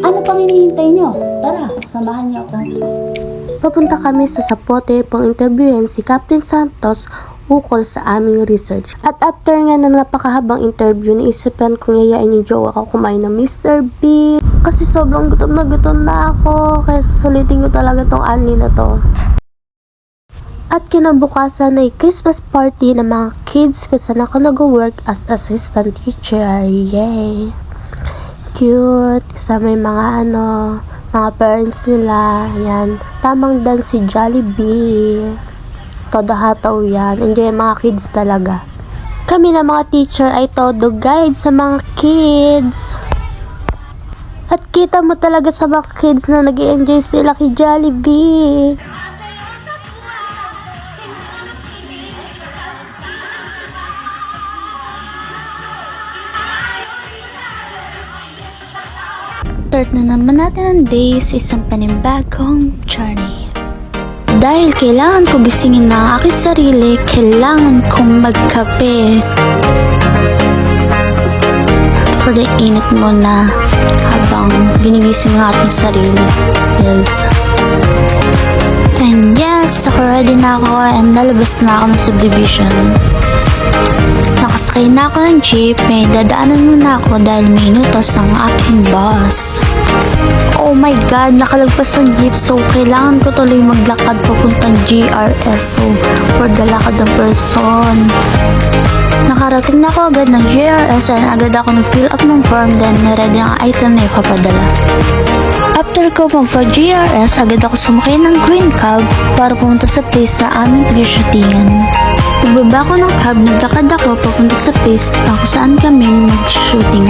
Ano pang hinihintay nyo? Tara, samahan niyo ako. Papunta kami sa Zapote pang interviewin si Captain Santos ukol sa aming research. At after nga ng napakahabang interview, naisipan kong yayain yung jowa ko kumain ng Mr. B. Kasi sobrang gutom na ako, kaya susulitin ko talaga tong anli na to. At kinabukasan ay Christmas party ng mga kids kung saan ako nag-work as assistant teacher. Yay! Cute! Kasama yung mga parents nila. Yan. Tamang dance si Jollibee. Todo hataw yan. Enjoy yung mga kids talaga. Kami na mga teacher ay todo guide sa mga kids. At kita mo talaga sa mga kids na nag-i-enjoy sila kay Jollibee. Start na naman natin ang day sa isang panibagong journey. Dahil kailangan ko gisingin na ang aking sarili, kailangan kong magkape. For the init muna habang ginigising ang ating sarili. Yes. And yes, ready na ako and lalabas na ako ng subdivision. Nakasakay na ako ng jeep, may dadaanan muna ako dahil may inutos ang aking boss. Oh my god, nakalagpas ang jeep so kailangan ko tuloy maglakad papuntang GRS so for the lakad ng person. Nakarating na ako agad ng GRS and agad ako nag-fill up ng form then ready ang item na ipapadala. After ko magpa-GRS, agad ako sumakay ng green cab para pumunta sa place sa aming pag-shootingan. Pagbaba ko ng cab, naglakad ako papunta sa place na kung saan kami mag-shooting.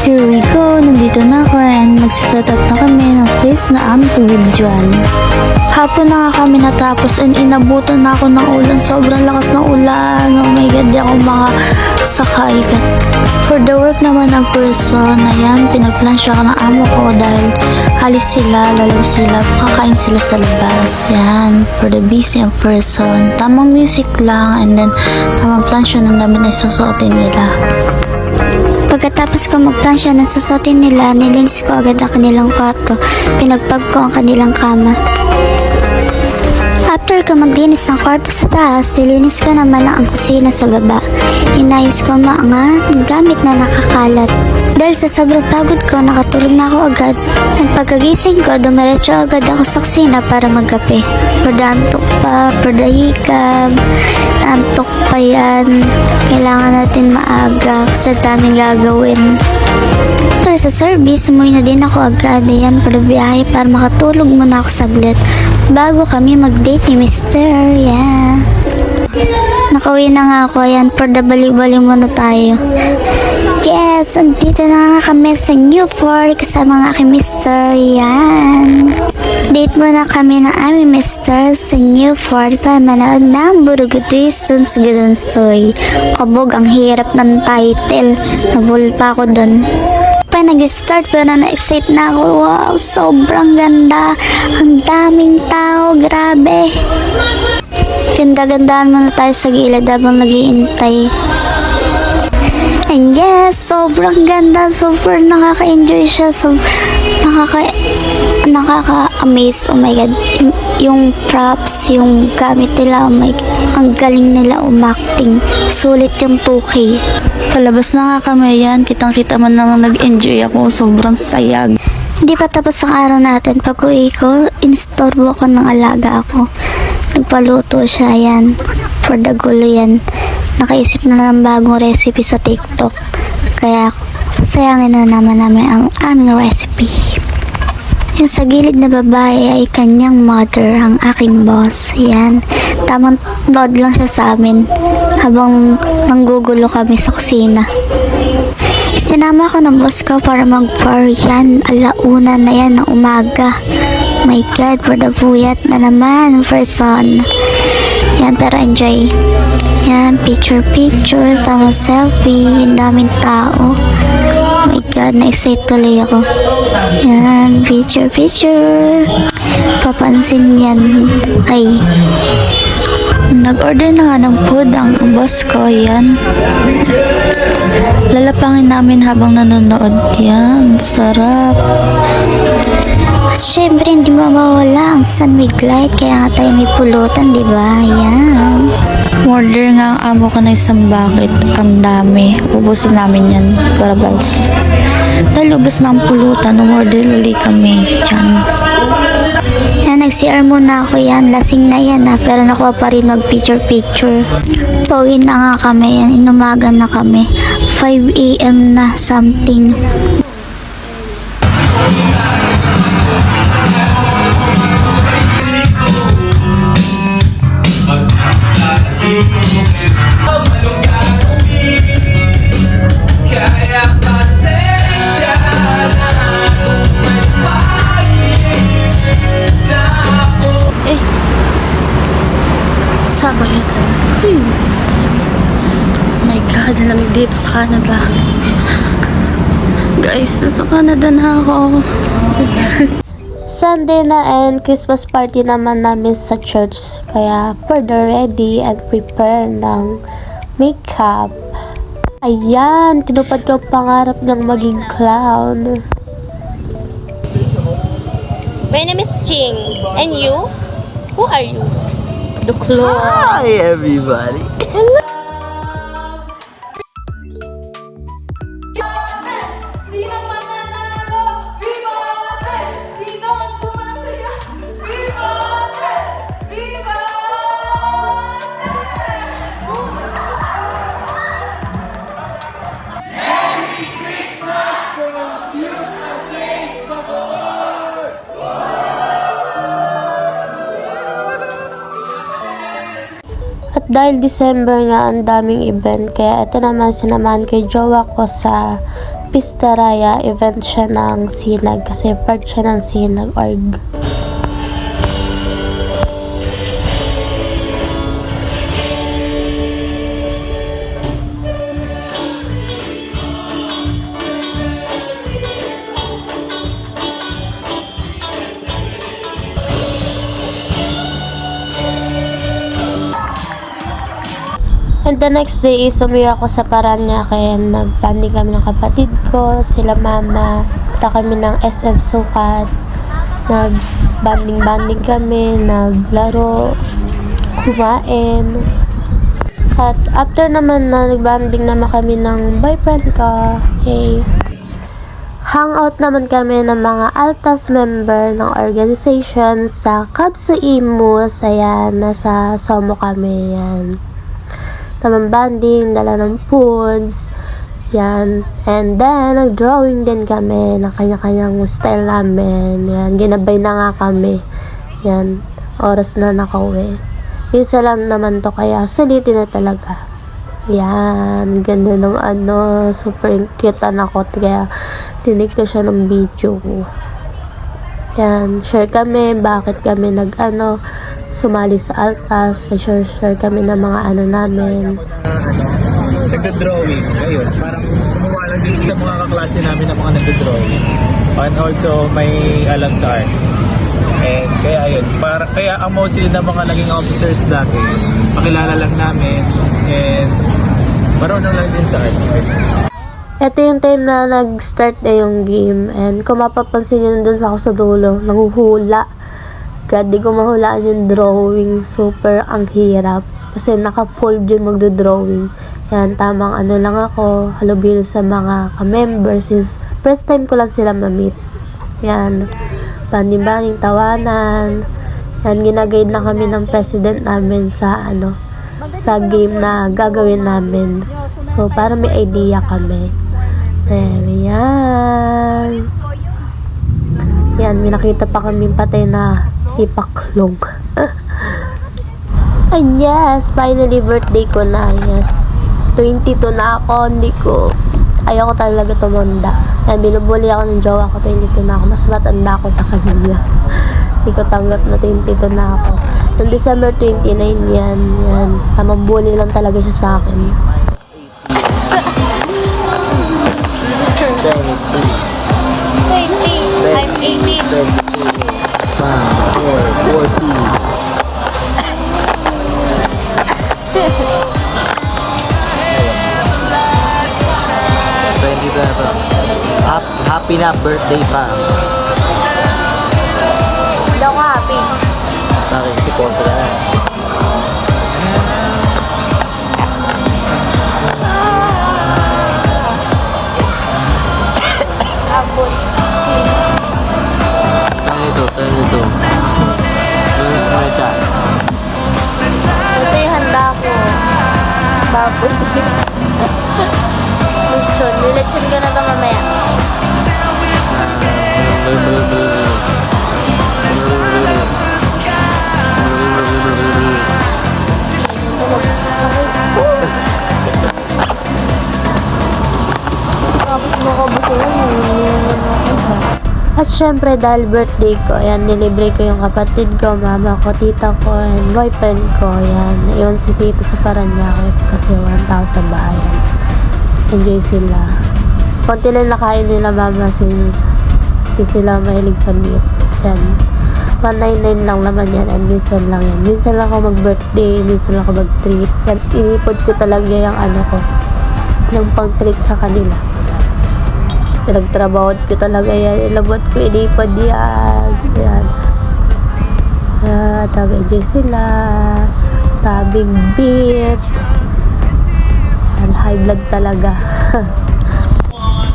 Here we go, nandito na ako and magsiset up na kami ng place na aming pag-videoan. Hapon na nga kami natapos and inabutan na ako ng ulan. Sobrang lakas ng ulan. Oh my god, di ako makasakay. For the work naman ng person, ayan, pinagplansya ko ng amo ko dahil halis sila, lalabas sila, kakain sila sa labas. Yan, for the busy and person. Tamang music lang and then tamang plansya ng damit na susuotin nila. Pagkatapos ko magplansya ng susuotin nila, nilinis ko agad ang kanilang kwarto. Pinagpag ko ang kanilang kama. After ko maglinis ng kwarto sa taas, nilinis ko naman ang kusina sa baba. Inayos ko mga gamit na nakakalat. Dahil sa sobrang pagod ko, nakatulog na ako agad. At pagkagising ko, dumiretso agad ako sa kusina para magkape. Antok pa, hikab, antok pa yan. Kailangan natin maaga kasi daming gagawin. After sa service, umuwi na din ako agad. Ayan, para biyahe para makatulog muna ako saglit bago kami mag-date ni Mr. Yeah. Nakauwi na nga ako. Ayan, for the bali-bali muna tayo. Yes, andito na nga kami sa Newport kasama nga kay Mr. Yan. Date muna kami ng aming Mr. sa Newport para manood ng Burugutuistun sa Gadansoy. Kabog, ang hirap ng title. Nabul pa ako dun. Pa nag-start pero na-excite na ako. Wow, sobrang ganda. Ang daming tao, grabe. Ganda-gandaan muna tayo sa gilid habang nag-iintay. And yes, sobrang ganda. Super nakaka-enjoy siya. So, nakaka-amaze. Oh my god. Yung props, yung gamit nila. Oh my god. Ang galing nila umacting. Sulit yung 2K. Palabas na nga kami yan. Kitang-kita man naman nag-enjoy ako. Sobrang sayag. Hindi pa tapos ang araw natin. Pag uwi ko, instorbo ko ng alaga ako. Nagpaluto siya yan. For the gulo yan. Nakaisip na ng bagong recipe sa TikTok. Kaya sasayangin na naman namin ang aming recipe. Yung sa gilid na babae ay kanyang mother, ang aking boss. Yan. Tamang nod lang siya sa amin habang nanggugulo kami sa kusina. Sinama ko ng boss ko para mag-bar. Yan, alauna na yan ng umaga. My God, for the buyat na naman person. Yan, pero enjoy. Yan, picture, tamang selfie, ang daming tao. Oh my God, na-excite tuloy ako. Yan, picture. Papansin yan. Ay. Nag-order na nga ng food ang boss ko, yan. Lalapangin namin habang nanonood yan. Sarap. At syempre, hindi mawawala ang sun with light, kaya nga tayo may pulutan, di ba? Yan. Order nga ang amo ko na isang bucket. Ang dami. Ubusin namin yan. Karabals. Dahil ubus na ang pulutan, umorder uli kami. Yan. Yan, nag-CR muna ako yan. Lasing na yan pero nakuha pa rin mag-picture-picture. Pauwi na nga kami yan. Inumaga na kami. 5 a.m. na something. Sabay yun talaga. Oh my God, ang lamig dito sa Canada. Guys, nasa Canada na ako. Sunday na and Christmas party naman namin sa church. Kaya further ready and prepare ng makeup. Ayan, tinupad ko ang pangarap ng maging clown. My name is Ching. And you? Who are you? The clown. Hi, everybody. Sino mananalo? Vivote! Sino ang sumasaya? Vivote! Vivote! At dahil December nga, ang daming event. Kaya ito naman, sinamahan kay jowa ko sa Pistaraya. Event siya ng sinag. Kasi part siya ng sinag org. And the next day is umuwi ako sa Paranaque kaya nag-banding kami ng kapatid ko, sila mama, punta kami ng SM Sukat, nag-banding kami, naglaro, kumain. At after naman na nag-banding naman kami ng boyfriend ko, hangout naman kami ng mga Altas member ng organization sa Kabsa Imus. Ayan, nasa Somo kami, yan. Tamang banding, dala ng foods, yan. And then, nag-drawing din kami ng kanya-kanyang style namin. Yan, ginabay na nga kami. Yan, oras na nakauwi. Minsan lang naman to, kaya sulitin na talaga. Yan, ganda ng super cute anak ko. Kaya, tinig ko siya ng video. Yan, share kami, bakit kami sumali sa Altas, share kami ng mga namin. Nagda-drawing. Ayun, parang kumuha lang din sa mga kaklase namin na mga nagda-drawing. And also, may alam sa arts. And kaya ayun, kaya ang mostly na mga naging officers dati, pakilala lang namin. And marunong lang din sa arts. Ito yung time na nag-start na yung game. And kung mapapansin nyo dun sa ako sa dulo, nanguhula. God, di ko mahulaan yung drawing. Super ang hirap. Kasi naka-fold yun magdo-drawing. Yan, tamang lang ako. Halubilo sa mga ka-member since first time ko lang sila ma-meet. Yan, banding-banding, tawanan. Yan, ginagayad na kami ng president namin sa sa game na gagawin namin. So, para may idea kami. Yan. Yan, may nakita pa kami patay na ipaklong. And yes, finally birthday ko na. Yes, 22 na ako. Ayoko talaga tumanda. Yan, binubuli ako ng jowa ko, 22 na ako. Mas matanda ako sa kanya. Hindi ko tanggap na 22 na ako. Noong December 29 yan. Tamang bully lang talaga siya sa akin. 20. I'm 18. 14. birthday pa. Hindi ako happy. Bakit? Si Contra. Abot. Tayo ito. May ka. Ito yung handa ko. Baboy. Lechon. Lilechon ko na ito mamaya. At syempre dahil birthday ko, ayan, nilibre ko yung kapatid ko, mama ko, tita ko, and boyfriend ko, ayan. Naiwan si tito sa Paranaque kasi 1,000 bayan. Enjoy sila. Konti lang nakain nila mama since di sila mahilig sa meat. Ayan. 199 lang naman yan and minsan lang yan. Minsan lang ako mag-birthday, minsan lang ako mag-treat. At inipod ko talaga yung ano ko, ng pang-treat sa kanila. Pinagtrabaho ko talaga yan. Ilabot ko, inipod yan. Yan. Enjoy sila. Tabing beat. And high blood talaga.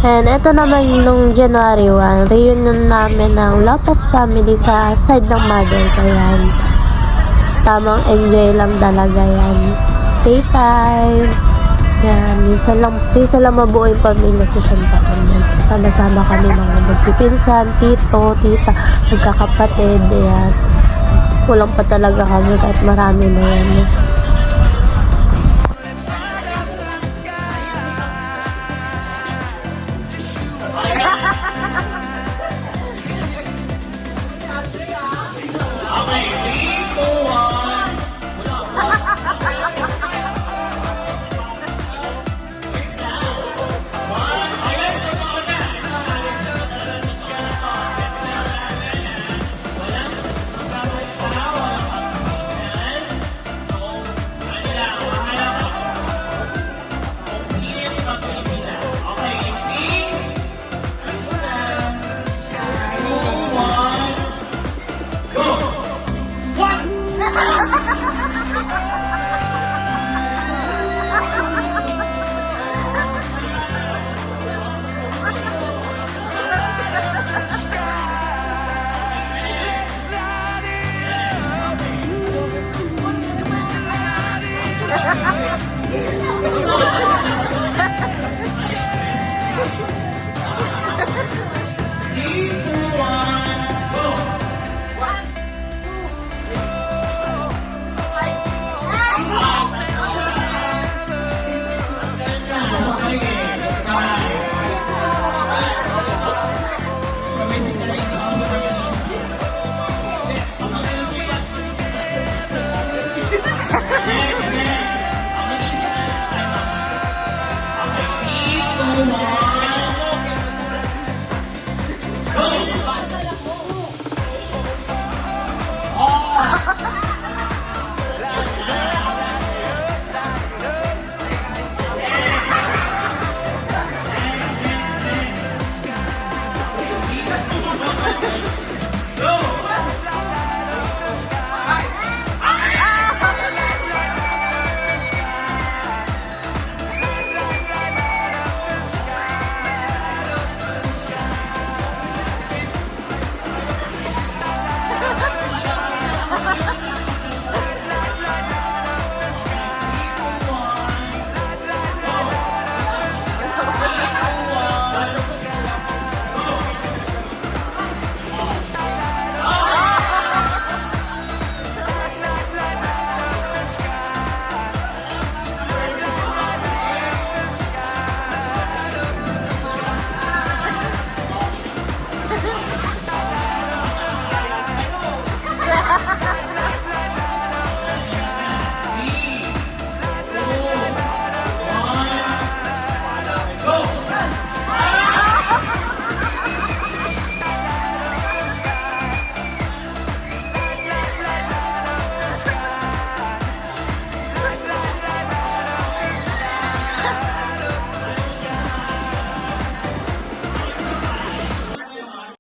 And ito naman nung January 1, reunion namin ng Lopez family sa side ng mother ko yan. Tamang enjoy lang talaga yan. Daytime. Yan, minsan lang mabuo yung pamilya sa Santa Ana. Sama-sama kami mga magpipinsan, tito, tita, magkakapatid, yan. Kulang pa talaga kami kahit marami na yan.